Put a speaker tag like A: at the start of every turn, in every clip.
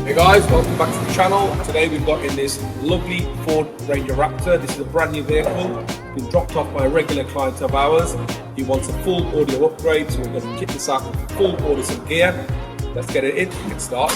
A: Hey guys, welcome back to the channel. Today we've got in this lovely Ford Ranger Raptor. This is a brand new vehicle, been dropped off by a regular client of ours. He wants a full audio upgrade, so we're going to kit this out with full Audison gear. Let's get it in, let's start.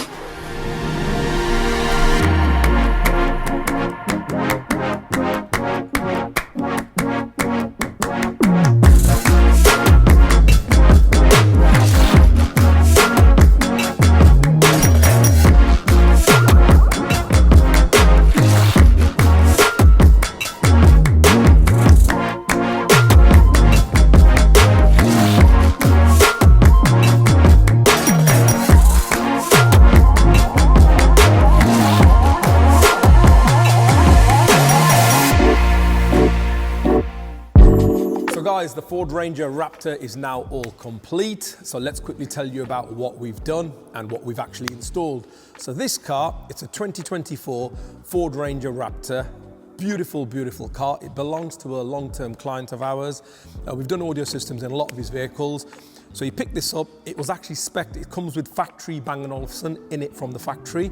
A: Guys, the Ford Ranger Raptor is now all complete. So let's quickly tell you about what we've done and what we've actually installed. So this car, it's a 2024 Ford Ranger Raptor. Beautiful, beautiful car. It belongs to a long-term client of ours. We've done audio systems in a lot of his vehicles. So you pick this up, it was actually spec'd. It comes with factory Bang Olufsen in it from the factory.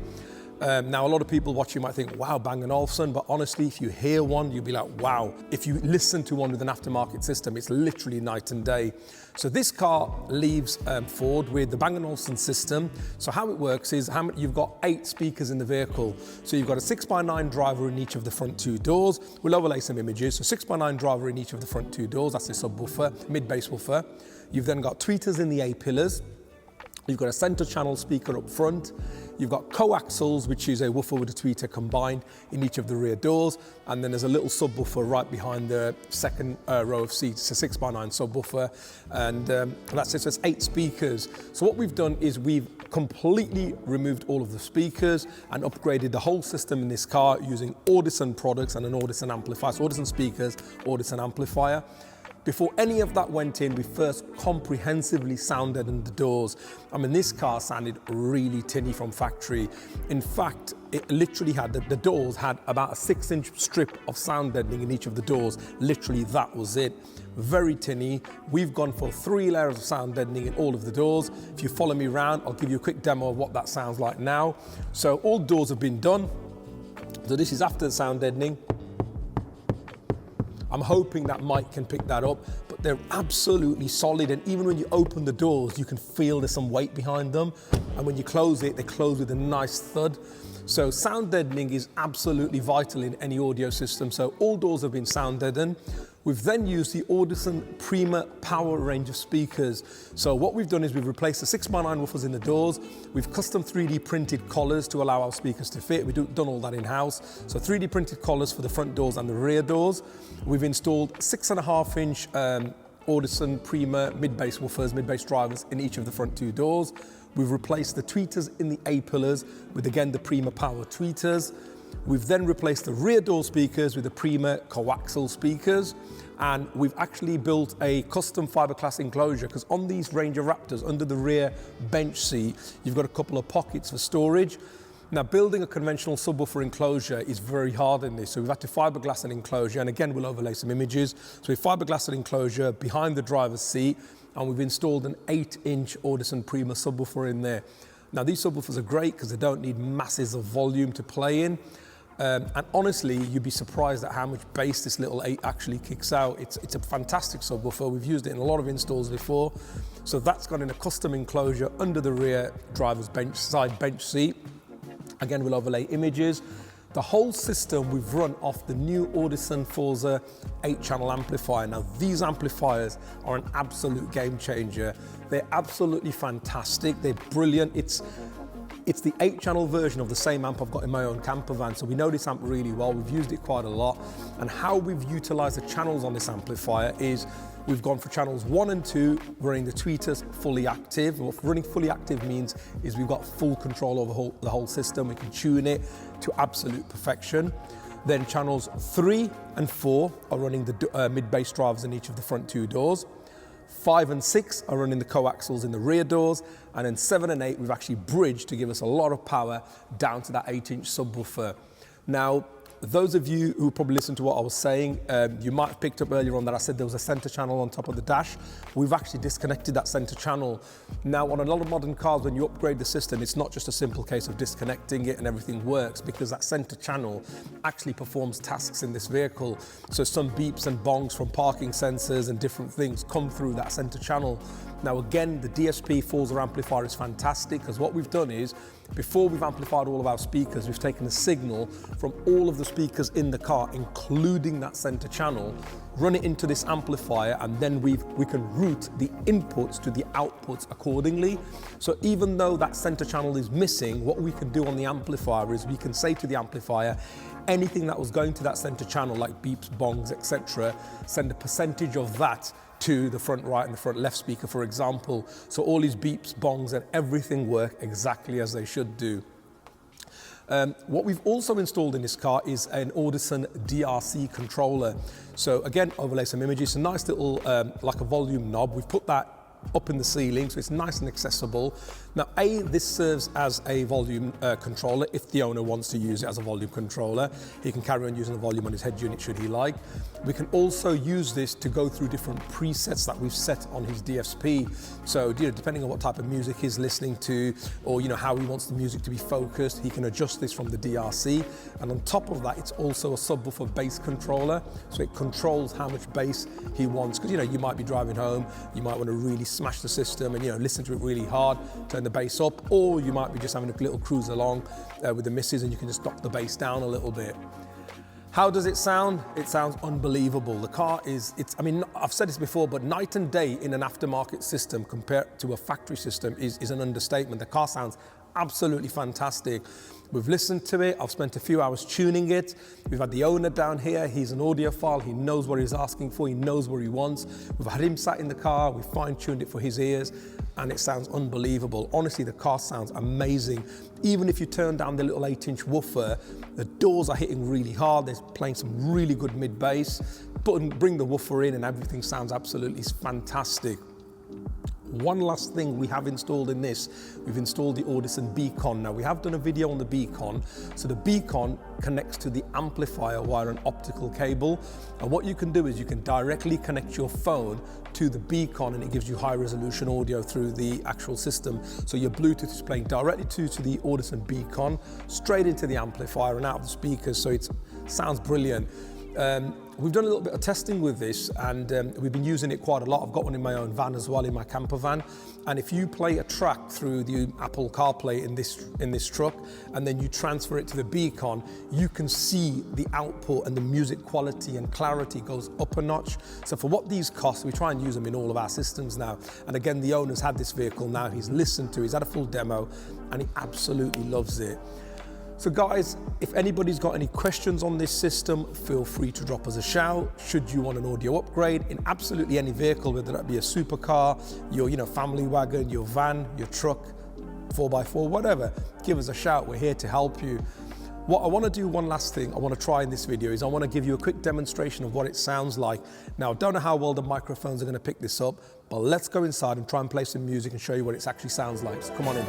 A: Now, a lot of people watching might think, wow, Bang & Olufsen, but honestly, if you hear one, you'll be like, wow. If you listen to one with an aftermarket system, it's literally night and day. So this car leaves Ford with the Bang & Olufsen system. So how it works is you've got 8 speakers in the vehicle. So you've got a 6x9 driver in each of the front 2 doors. We'll overlay some images. So 6x9 driver in each of the front 2 doors. That's a subwoofer, mid-bass woofer. You've then got tweeters in the A-pillars. You've got a center channel speaker up front. You've got coaxials, which is a woofer with a tweeter combined in each of the rear doors. And then there's a little subwoofer right behind the second row of seats. It's a 6x9 subwoofer. And that's it, so it's 8 speakers. So what we've done is we've completely removed all of the speakers and upgraded the whole system in this car using Audison products and an Audison amplifier. So Audison speakers, Audison amplifier. Before any of that went in, we first comprehensively sounded in the doors. I mean, this car sounded really tinny from factory. In fact, it literally had, the doors had about a 6-inch strip of sound deadening in each of the doors. Literally, that was it. Very tinny. We've gone for 3 layers of sound deadening in all of the doors. If you follow me around, I'll give you a quick demo of what that sounds like now. So all doors have been done. So this is after the sound deadening. I'm hoping that mic can pick that up, but they're absolutely solid. And even when you open the doors, you can feel there's some weight behind them. And when you close it, they close with a nice thud. So sound deadening is absolutely vital in any audio system. So all doors have been sound deadened. We've then used the Audison Prima power range of speakers. So what we've done is we've replaced the 6x9 woofers in the doors. We've custom 3D printed collars to allow our speakers to fit. We've done all that in-house. So 3D printed collars for the front doors and the rear doors. We've installed 6.5-inch Audison Prima mid-bass woofers, mid-bass drivers in each of the front 2 doors. We've replaced the tweeters in the A-pillars with, again, the Prima power tweeters. We've then replaced the rear door speakers with the Prima coaxial speakers. And we've actually built a custom fiberglass enclosure, because on these Ranger Raptors, under the rear bench seat, you've got a couple of pockets for storage. Now, building a conventional subwoofer enclosure is very hard in this, so we've had to fiberglass an enclosure, and again, we'll overlay some images. So we've fiberglassed an enclosure behind the driver's seat, and we've installed an 8-inch Audison Prima subwoofer in there. Now, these subwoofers are great because they don't need masses of volume to play in. And honestly, you'd be surprised at how much bass this little 8 actually kicks out. It's a fantastic subwoofer. We've used it in a lot of installs before. So that's got in a custom enclosure under the rear driver's side bench seat. Again, we'll overlay images. The whole system we've run off the new Audison Forza 8-channel amplifier. Now, these amplifiers are an absolute game changer. They're absolutely fantastic. They're brilliant. It's the 8-channel version of the same amp I've got in my own camper van, so we know this amp really well. We've used it quite a lot. And how we've utilized the channels on this amplifier is we've gone for channels 1 and 2, running the tweeters fully active. What running fully active means is we've got full control over the whole system. We can tune it to absolute perfection. Then channels 3 and 4 are running the mid-bass drivers in each of the front 2 doors. 5 and 6 are running the coaxials in the rear doors, and then 7 and 8 we've actually bridged to give us a lot of power down to that 8-inch subwoofer. Now, those of you who probably listened to what I was saying, you might have picked up earlier on that I said there was a center channel on top of the dash. We've actually disconnected that center channel. Now, on a lot of modern cars, when you upgrade the system, it's not just a simple case of disconnecting it and everything works, because that center channel actually performs tasks in this vehicle. So some beeps and bongs from parking sensors and different things come through that center channel. Now again, the DSP 4 amplifier is fantastic, because what we've done is, before we've amplified all of our speakers, we've taken a signal from all of the speakers in the car, including that center channel, run it into this amplifier, and then we can route the inputs to the outputs accordingly. So even though that center channel is missing, what we can do on the amplifier is we can say to the amplifier, anything that was going to that center channel, like beeps, bongs, etc., send a percentage of that to the front right and the front left speaker, for example. So all these beeps, bongs, and everything work exactly as they should do. What we've also installed in this car is an Audison DRC controller. So again, overlay some images. It's a nice little, like a volume knob. We've put that up in the ceiling, so it's nice and accessible. Now, this serves as a volume controller if the owner wants to use it as a volume controller. He can carry on using the volume on his head unit should he like. We can also use this to go through different presets that we've set on his DSP. So, depending on what type of music he's listening to, or how he wants the music to be focused, he can adjust this from the DRC. And on top of that, it's also a subwoofer bass controller, so it controls how much bass he wants. Because you might be driving home, you might want to really smash the system and listen to it really hard, turn the bass up, or you might be just having a little cruise along with the missus, and you can just drop the bass down a little bit. How does it sound? It sounds unbelievable. The car I mean, I've said this before, but night and day in an aftermarket system compared to a factory system is an understatement. The car sounds absolutely fantastic. We've listened to it. I've spent a few hours tuning it. We've had the owner down here. He's an audiophile. He knows what he's asking for. He knows what he wants. We've had him sat in the car. We've fine-tuned it for his ears, and it sounds unbelievable. Honestly, the car sounds amazing. Even if you turn down the little 8-inch woofer, the doors are hitting really hard. They're playing some really good mid-bass. Bring the woofer in and everything sounds absolutely fantastic. One last thing we have installed in this, we've installed the Audison Beacon. Now, we have done a video on the Beacon. So the Beacon connects to the amplifier via an optical cable. And what you can do is you can directly connect your phone to the Beacon, and it gives you high resolution audio through the actual system. So your Bluetooth is playing directly to the Audison Beacon, straight into the amplifier and out of the speakers. So it sounds brilliant. We've done a little bit of testing with this, and we've been using it quite a lot. I've got one in my own van as well, in my camper van. And if you play a track through the Apple CarPlay in this truck, and then you transfer it to the Beacon, you can see the output and the music quality and clarity goes up a notch. So for what these cost, we try and use them in all of our systems now. And again, the owner's had this vehicle now, he's listened to, he's had a full demo, and he absolutely loves it. So guys, if anybody's got any questions on this system, feel free to drop us a shout. Should you want an audio upgrade in absolutely any vehicle, whether that be a supercar, your family wagon, your van, your truck, 4x4, whatever, give us a shout. We're here to help you. What I want to do, one last thing I want to try in this video is I want to give you a quick demonstration of what it sounds like. Now, I don't know how well the microphones are going to pick this up, but let's go inside and try and play some music and show you what it actually sounds like. So come on in.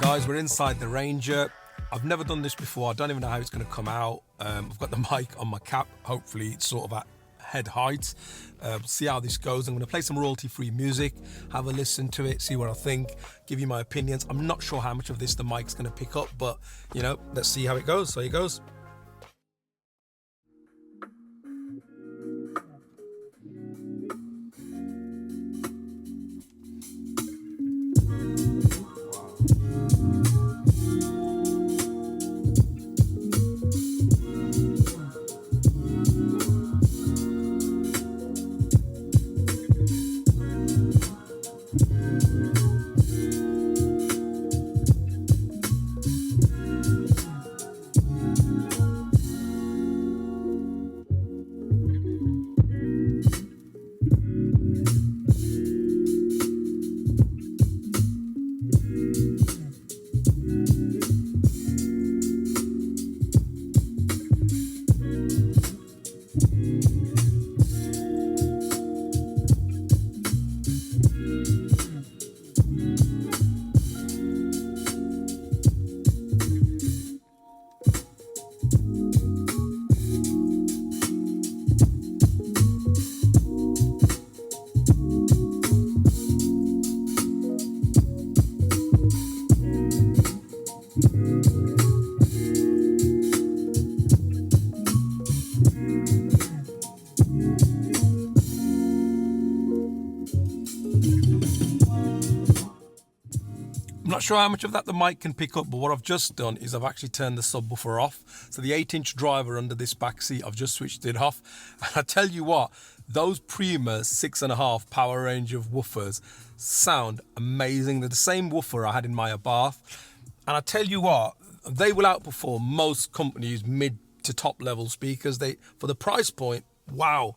A: Guys, we're inside the Ranger. I've never done this before. I don't even know how it's going to come out. I've got the mic on my cap. Hopefully it's sort of at head height. See how this goes. I'm going to play some royalty-free music, have a listen to it, see what I think, give you my opinions. I'm not sure how much of this the mic's going to pick up, but let's see how it goes. So here goes. sure how much of that the mic can pick up, but what I've just done is I've actually turned the subwoofer off. So the 8-inch driver under this back seat, I've just switched it off. And I tell you what, those Prima 6.5 Power Ranger woofers sound amazing. They're the same woofer I had in my Abarth. And I tell you what, they will outperform most companies' mid to top level speakers. For the price point, wow.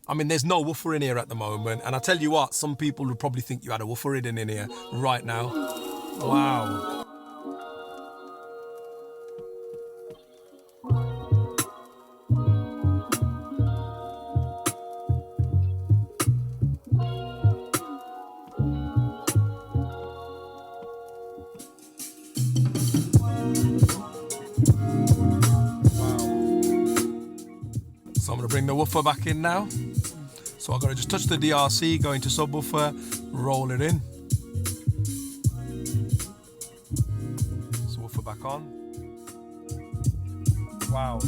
A: I mean, there's no woofer in here at the moment. And I tell you what, some people would probably think you had a woofer hidden in here right now. Wow. So I'm going to bring the woofer back in now. So I've got to just touch the DRC, go into subwoofer, roll it in. Subwoofer back on. Wow.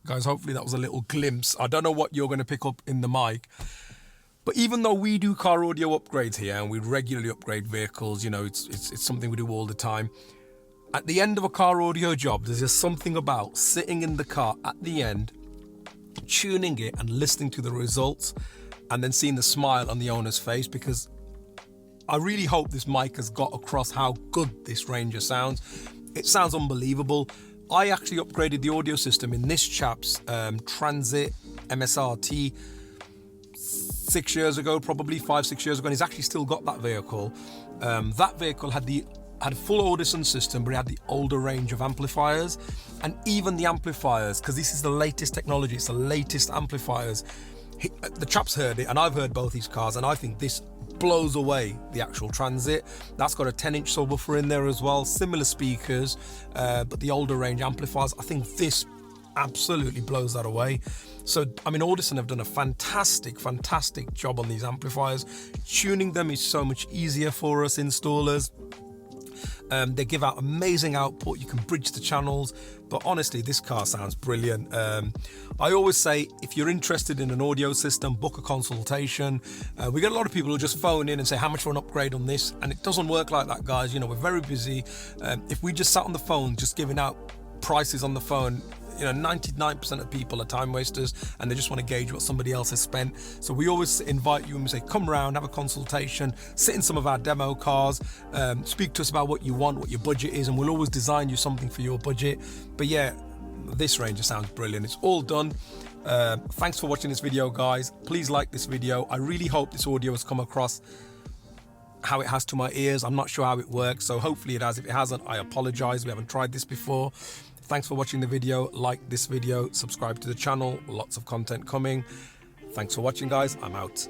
A: Guys, hopefully that was a little glimpse. I don't know what you're going to pick up in the mic, but even though we do car audio upgrades here and we regularly upgrade vehicles, you know, it's something we do all the time. At the end of a car audio job, there's just something about sitting in the car at the end, tuning it and listening to the results, and then seeing the smile on the owner's face, because I really hope this mic has got across how good this Ranger sounds. It sounds unbelievable. I actually upgraded the audio system in this chap's Transit MSRT 6 years ago, probably 5-6 years ago, and he's actually still got that vehicle. That vehicle had a full Audison system, but it had the older range of amplifiers, and even the amplifiers, because this is the latest technology, it's the latest amplifiers. The chap's heard it, and I've heard both these cars, and I think this blows away the actual Transit. That's got a 10-inch subwoofer in there as well, similar speakers, but the older range amplifiers. I think this absolutely blows that away. So, I mean, Audison have done a fantastic job on these amplifiers. Tuning them is so much easier for us installers. They give out amazing output. You can bridge the channels, but honestly, this car sounds brilliant. I always say, if you're interested in an audio system, book a consultation. We get a lot of people who just phone in and say, how much for an upgrade on this? And it doesn't work like that, guys. You know, we're very busy. If we just sat on the phone, just giving out prices on the phone, you know, 99% of people are time wasters and they just want to gauge what somebody else has spent. So we always invite you and we say, come round, have a consultation, sit in some of our demo cars, speak to us about what you want, what your budget is, and we'll always design you something for your budget. But yeah, this Ranger sounds brilliant. It's all done. Thanks for watching this video, guys. Please like this video. I really hope this audio has come across how it has to my ears. I'm not sure how it works, so hopefully it has. If it hasn't, I apologize. We haven't tried this before. Thanks for watching the video. Like this video, subscribe to the channel, lots of content coming. Thanks for watching, guys. I'm out.